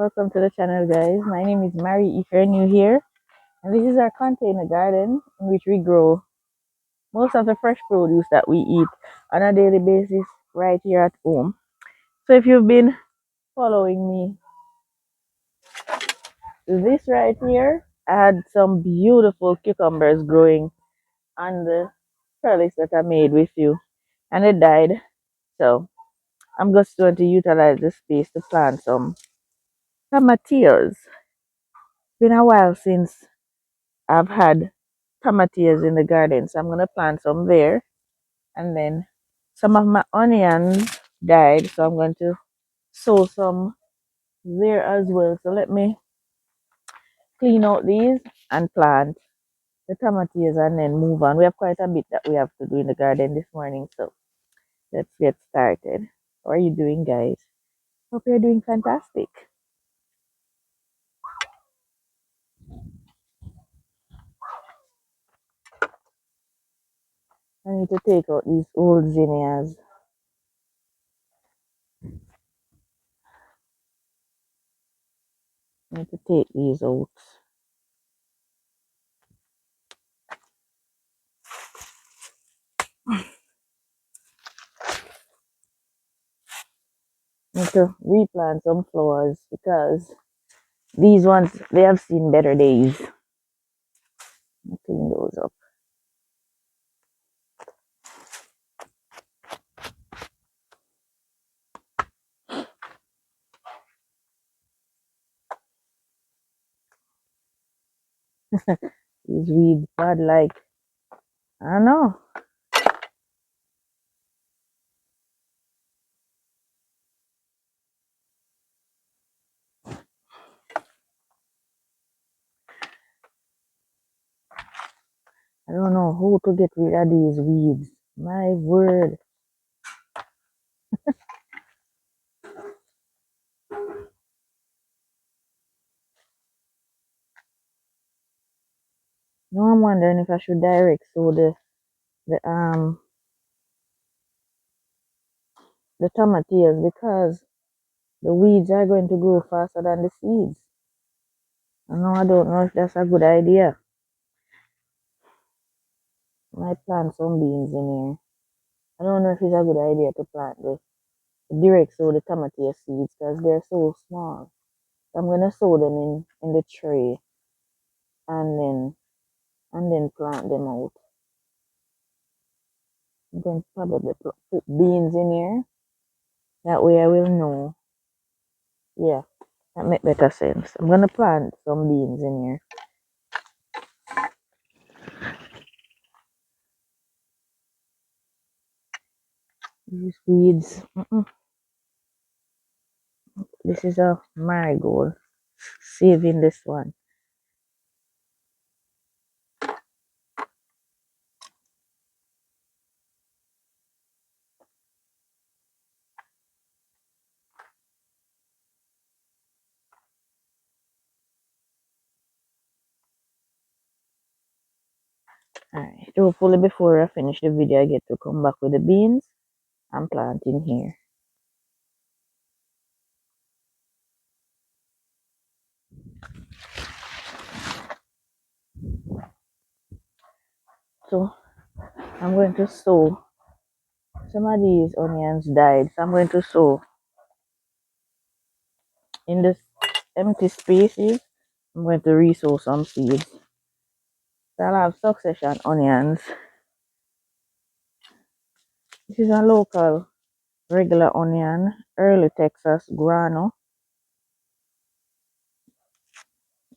Welcome to the channel, guys. My name is Mary if you're new here, and this is our container garden in which we grow most of the fresh produce that we eat on a daily basis right here at home. So if you've been following me, this right here, I had some beautiful cucumbers growing on the trellis that I made with you, and it died. So I'm just going to utilize the space to plant some tomatillos. Been a while since I've had tomatillos in the garden, so I'm gonna plant some there. And then some of my onions died, so I'm going to sow some there as well. So let me clean out these and plant the tomatillos and then move on. We have quite a bit that we have to do in the garden this morning, so let's get started. How are you doing, guys? Hope you're doing fantastic. I need to take out these old zinnias. I need to take these out. I need to replant some flowers because these ones, they have seen better days. Clean those up. These weeds bad like, I don't know. I don't know how to get rid of these weeds. My word. Now I'm wondering if I should direct sow the the tomatoes because the weeds are going to grow faster than the seeds. I don't know if that's a good idea. I might plant some beans in here. I don't know if it's a good idea to plant the direct sow the tomato seeds because they're so small. So I'm gonna sow them in the tray and then plant them out. I'm going to probably put beans in here. That way I will know. Yeah, that make better sense. I'm gonna plant some beans in here. These weeds. This is a marigold. Saving this one. Alright, hopefully before I finish the video I get to come back with the beans I'm planting here. So I'm going to sow. Some of these onions died, so I'm going to sow in this empty spaces. I'm going to re-sow some seeds. So I'll have succession onions. This is a local regular onion, early Texas grano.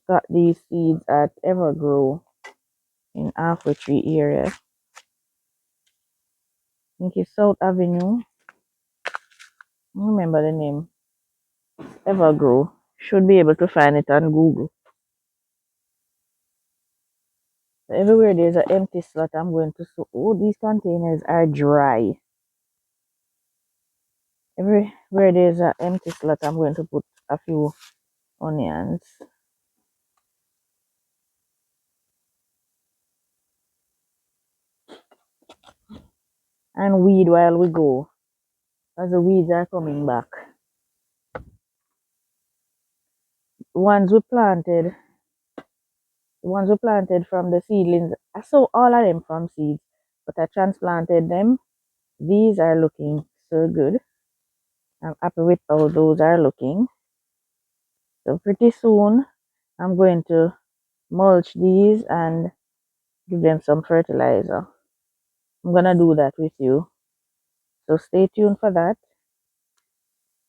Got these seeds at Evergrow in Halfway Tree area. I think it's South Avenue. I don't remember the name. Evergrow. Should be able to find it on Google. So everywhere there's an empty slot, I'm going to sow. Oh, these containers are dry. Everywhere there's an empty slot, I'm going to put a few onions. And weed while we go, as the weeds are coming back. ones we planted, the ones we planted from the seedlings, I saw all of them from seeds, but I transplanted them. These are looking so good. I'm happy with how those are looking. So pretty soon, I'm going to mulch these and give them some fertilizer. I'm gonna do that with you. So stay tuned for that.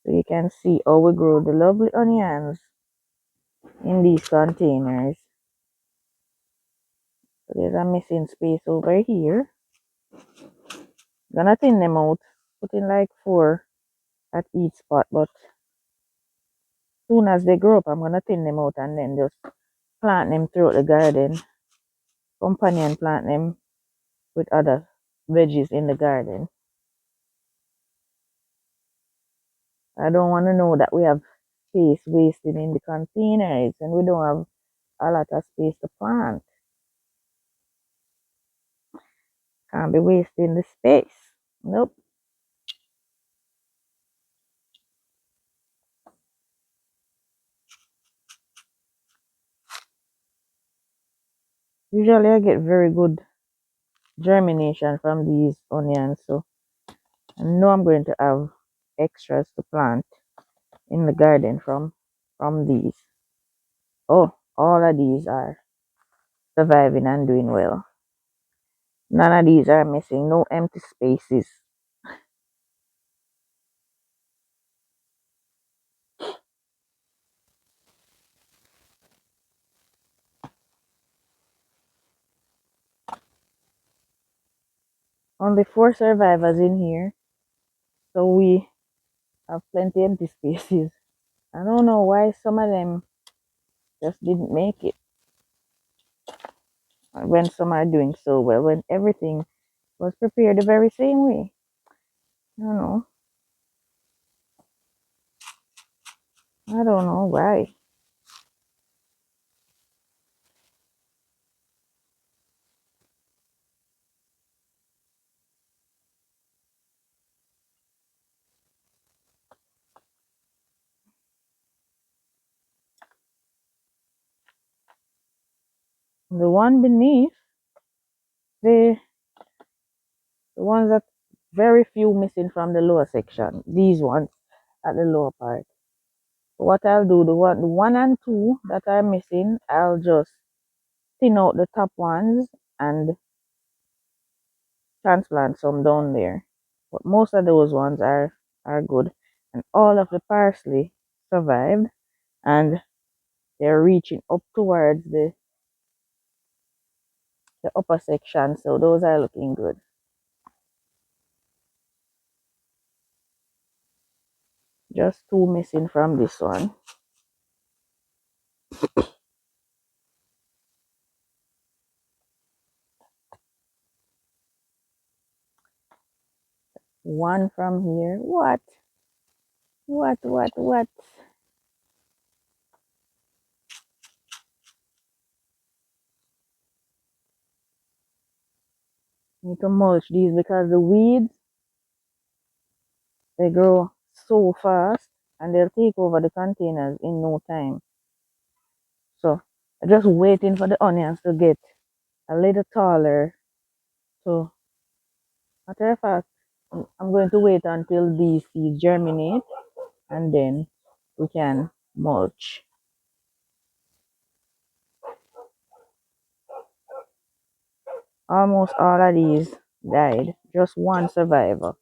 So you can see how we grow the lovely onions in these containers. So there's a missing space over here. Gonna thin them out, put in like 4 at each spot, but soon as they grow up, I'm gonna thin them out and then just plant them throughout the garden. Companion plant them with other veggies in the garden. I don't want to know that we have space wasted in the containers and we don't have a lot of space to plant. Can't be wasting the space. Nope. Usually I get very good germination from these onions, so I know I'm going to have extras to plant in the garden from these. Oh, all of these are surviving and doing well. None of these are missing, no empty spaces. Only 4 survivors in here, so we have plenty empty spaces. I don't know why some of them just didn't make it when some are doing so well, when everything was prepared the very same way. I don't know. I don't know why. The one beneath, the ones that very few missing from the lower section. These ones at the lower part. What I'll do, the one and two that are missing, I'll just thin out the top ones and transplant some down there. But most of those ones are good. And all of the parsley survived and they're reaching up towards the upper section. So those are looking good. Just 2 missing from this one. One from here. What? What? Need to mulch these because the weeds, they grow so fast and they'll take over the containers in no time. So I'm just waiting for the onions to get a little taller. So matter of fact, I'm going to wait until these seeds germinate and then we can mulch. Almost all of these died. Just one survivor.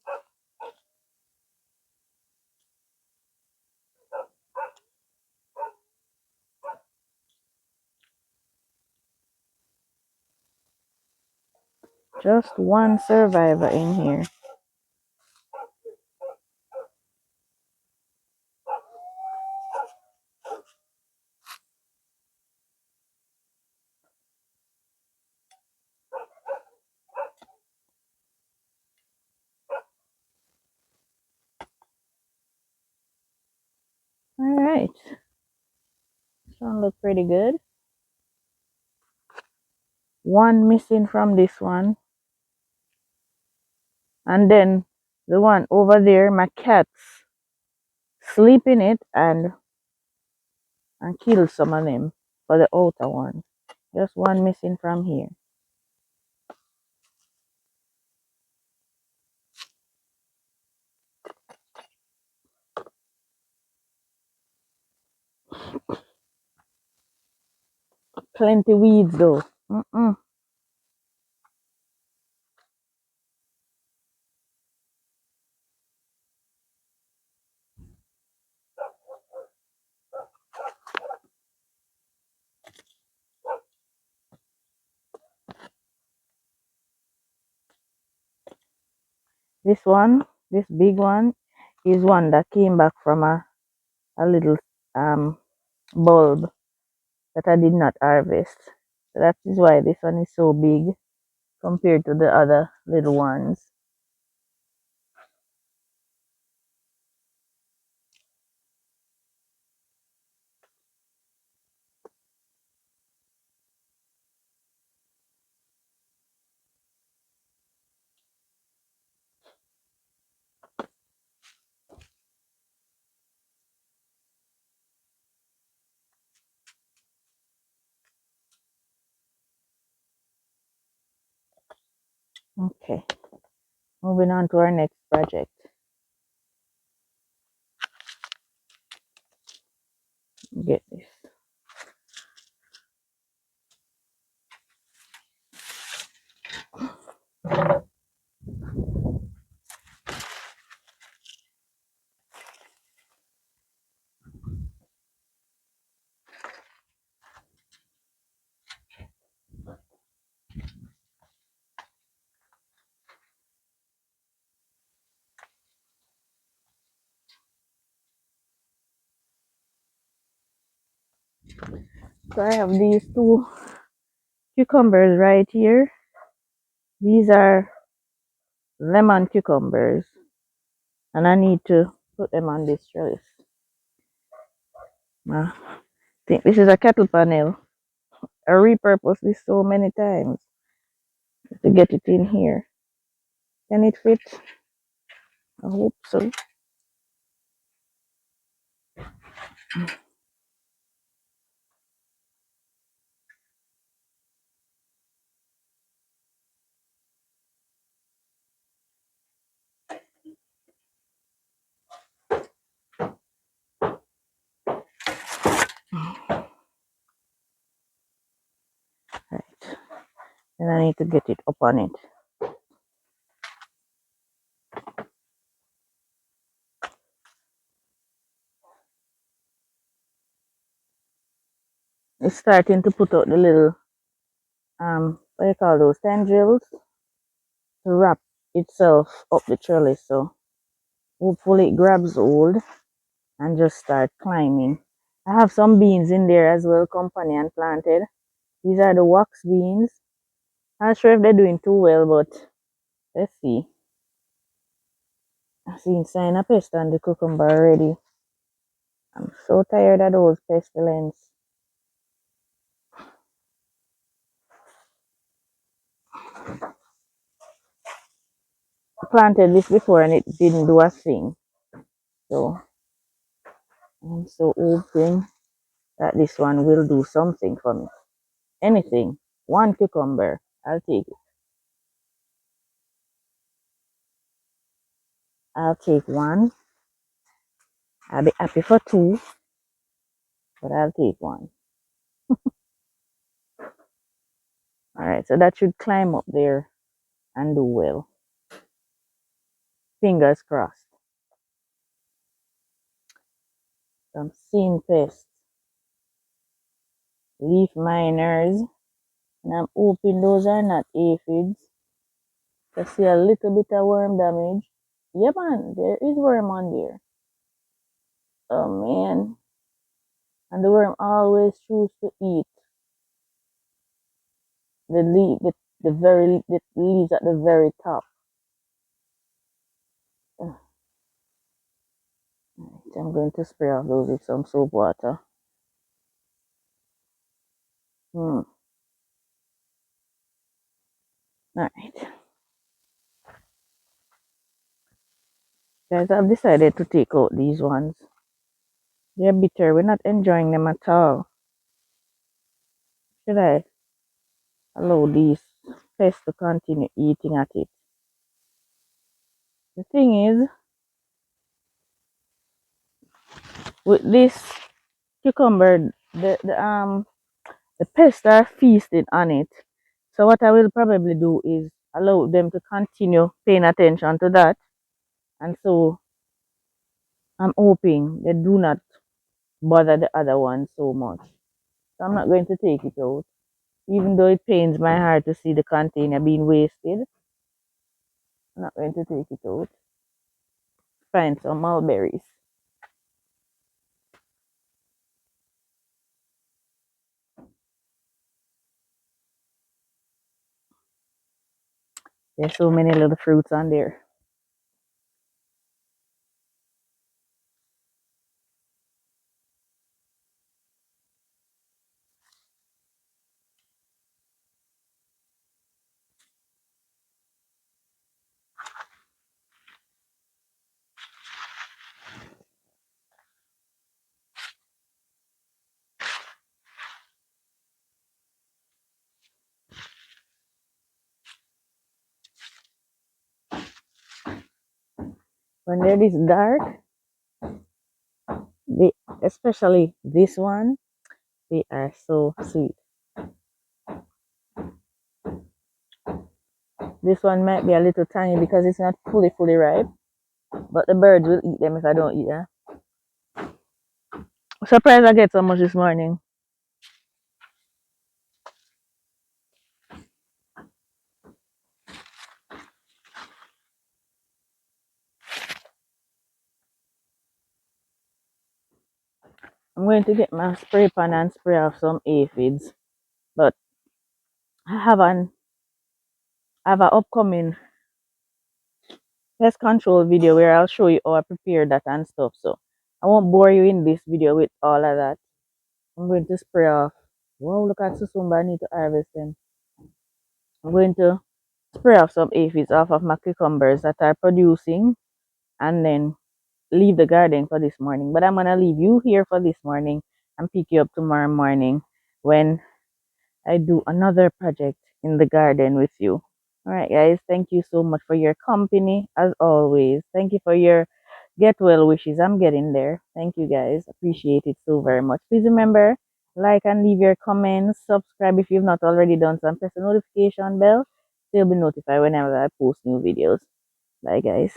Just one survivor in here. Alright. This one look pretty good. One missing from this one. And then the one over there, my cats sleep in it and and kill some of them for the outer one. Just one missing from here. Plenty weeds though. Mm-mm. This one, this big one, is one that came back from a little um bulb that I did not harvest. So that is why this one is so big compared to the other little ones. Okay, moving on to our next project. Get this. So I have these two cucumbers right here. These are lemon cucumbers, and I need to put them on this trellis. I think this is a kettle panel. I repurposed this so many times to get it in here. Can it fit? I hope so. Right. And I need to get it up on it. It's starting to put out the little what do you call those, tendrils, to wrap itself up the trellis. So hopefully it grabs hold and just start climbing. I have some beans in there as well, companion planted. These are the wax beans. Not sure if they're doing too well, but let's see. I've seen sign of pest on the cucumber already. I'm so tired of those pestilence. I planted this before and it didn't do a thing. So I'm so hoping that this one will do something for me. Anything. One cucumber. I'll take it. I'll take one. I'll be happy for two, but I'll take one. Alright, so that should climb up there and do well. Fingers crossed. Some seeing pests, leaf miners, and I'm hoping those are not aphids. I see a little bit of worm damage. Yeah, man, there is worm on there. Oh man, and the worm always choose to eat the leaf, the leaves at the very top. Ugh. Right, I'm going to spray off those with some soap water. All right, guys, I've decided to take out these ones. They're bitter. We're not enjoying them at all. Should I allow these pests to continue eating at it? The thing is, with this cucumber, the pests are feasted on it. So what I will probably do is allow them to continue paying attention to that. And so I'm hoping they do not bother the other one so much. So I'm not going to take it out. Even though it pains my heart to see the container being wasted, I'm not going to take it out. Find some mulberries. There's so many little fruits on there. When they're this dark, they, especially this one, they are so sweet. This one might be a little tangy because it's not fully ripe, but the birds will eat them if I don't eat them. Surprised I get so much this morning. I'm going to get my spray pan and spray off some aphids, but I have an upcoming pest control video where I'll show you how I prepare that and stuff. So I won't bore you in this video with all of that. I'm going to spray off. Wow, look at Susumba. I need to harvest them. I'm going to spray off some aphids off of my cucumbers that are producing and then leave the garden for this morning. But I'm going to leave you here for this morning and pick you up tomorrow morning when I do another project in the garden with you. All right, guys. Thank you so much for your company, as always. Thank you for your get well wishes. I'm getting there. Thank you, guys. Appreciate it so very much. Please remember, like and leave your comments. Subscribe if you've not already done so. And press the notification bell. So you'll be notified whenever I post new videos. Bye, guys.